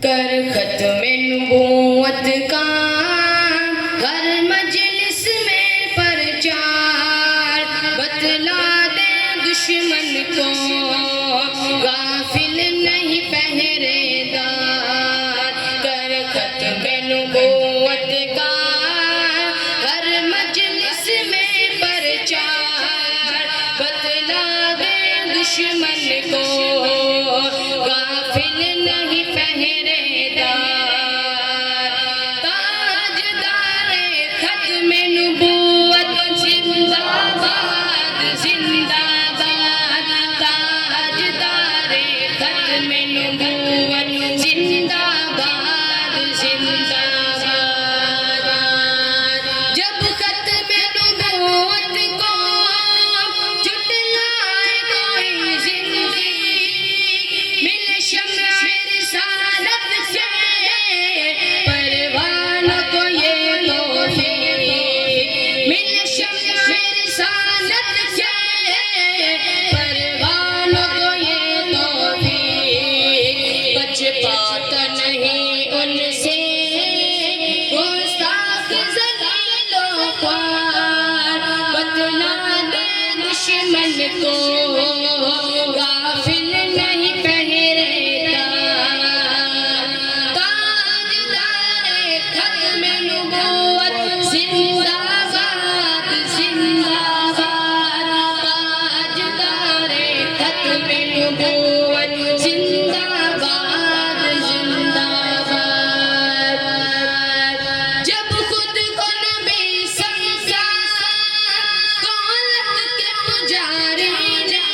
کر ختم نبوت کا ہر مجلس میں پرچار، بتلا دے دشمن کو غافل نہیں پہرے دار۔ کر ختم نبوت کا ہر مجلس میں پرچار، بتلا دے دشمن کو غافل نہیں پہرے دار۔ تاجدار ختم نبوت زندہ باد زندہ باد، تاجدار ختم نبوت زندہ باد زندہ باد۔ جب ختم نبوت کو جھٹلائے کوئی زندگی، مل شمع رسالت کے پروانوں کو یہ توفیق، مل شمع رسالت کے پروانوں کو یہ توفیق۔ بچ پاتا نہیں ان سے گستاخ ذلیل و خوار، بتلا دے دشمن کو غافل نہیں پہرے دار۔ تاجدار ختم نبوت زندہ باد زندہ باد، تاجدار ختم نبوت زندہ باد زندہ باد۔ جب خود کو نبی سمجھا دولت کے پجاری نے،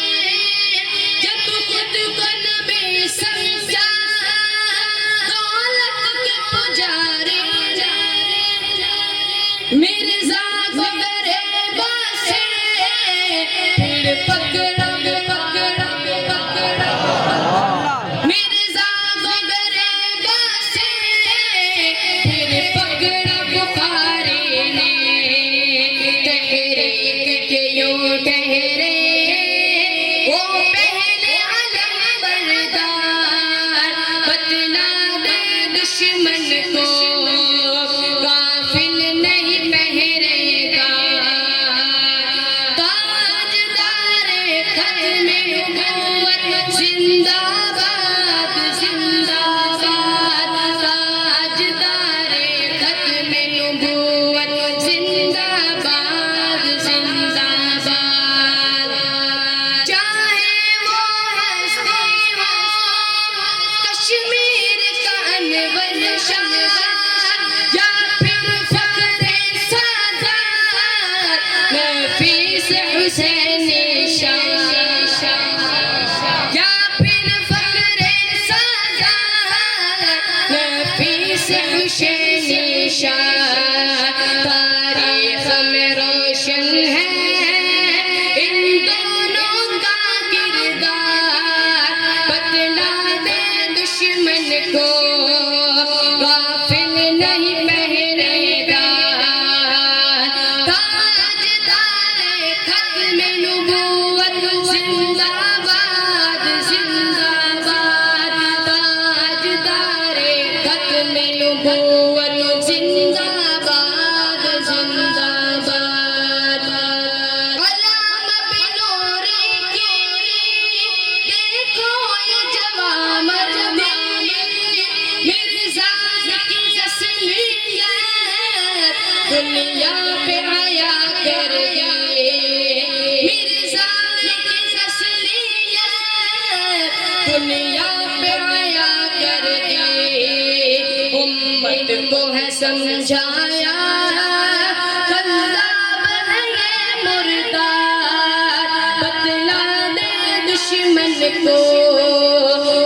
جب خود کو نبی سمجھا دولت کے پجاری نے، مرزا کو گریباں سے پھر پکڑا پکڑا پکڑا، مرزا کو گریباں سے پھر پکڑا بخاری نے۔ تحریک کے یوں ٹھہرے وہ پہلے علم بردار، بتلا دے دشمن کو غافل نہیں پہرے دار۔ تاجدار ختم نبوت زندہ باد زندہ باد، تاجدار ختم نبوت زندہ باد زندہ باد۔ چاہے وہ ہستی ہو کشمیر کا انور شاہ، یا پھر فخر سادات نفیس حسین شاہ، یا پھر فخر سادات نفیس حسین شاہ۔ تاریخ میں روشن ہے ان دونوں کا کردار، بتلا دے دشمن کو غافل نہیں پہرے دار۔ تاجدار ختم نبوت زندہ باد زندہ باد، تاجدار ختم نبوت زندہ باد زندہ باد۔ علام بنوری کی دیکھو یہ جوان مردی، مرزا کی تسلیت دنیا پہ آیا کر دی، مرزا کی تسلیت دنیا پہ آیا کر دی۔ امت کو ہے سمجھایا کذاب ہے یہ مردار، بتلا دے دشمن کو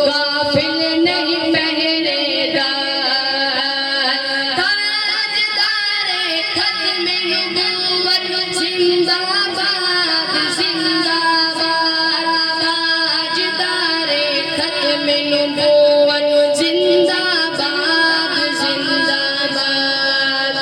غافل نہیں پہرے دار۔ تاجدار ختم نبوت زندہ باد زندہ باد، تاجدار ختم نبوت زندہ باد زندہ باد۔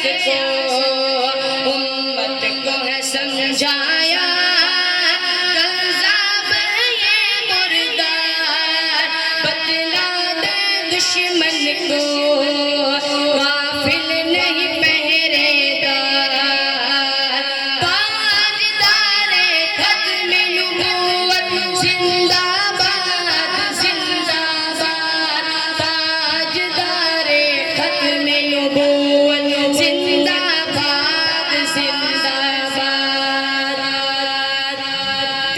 کو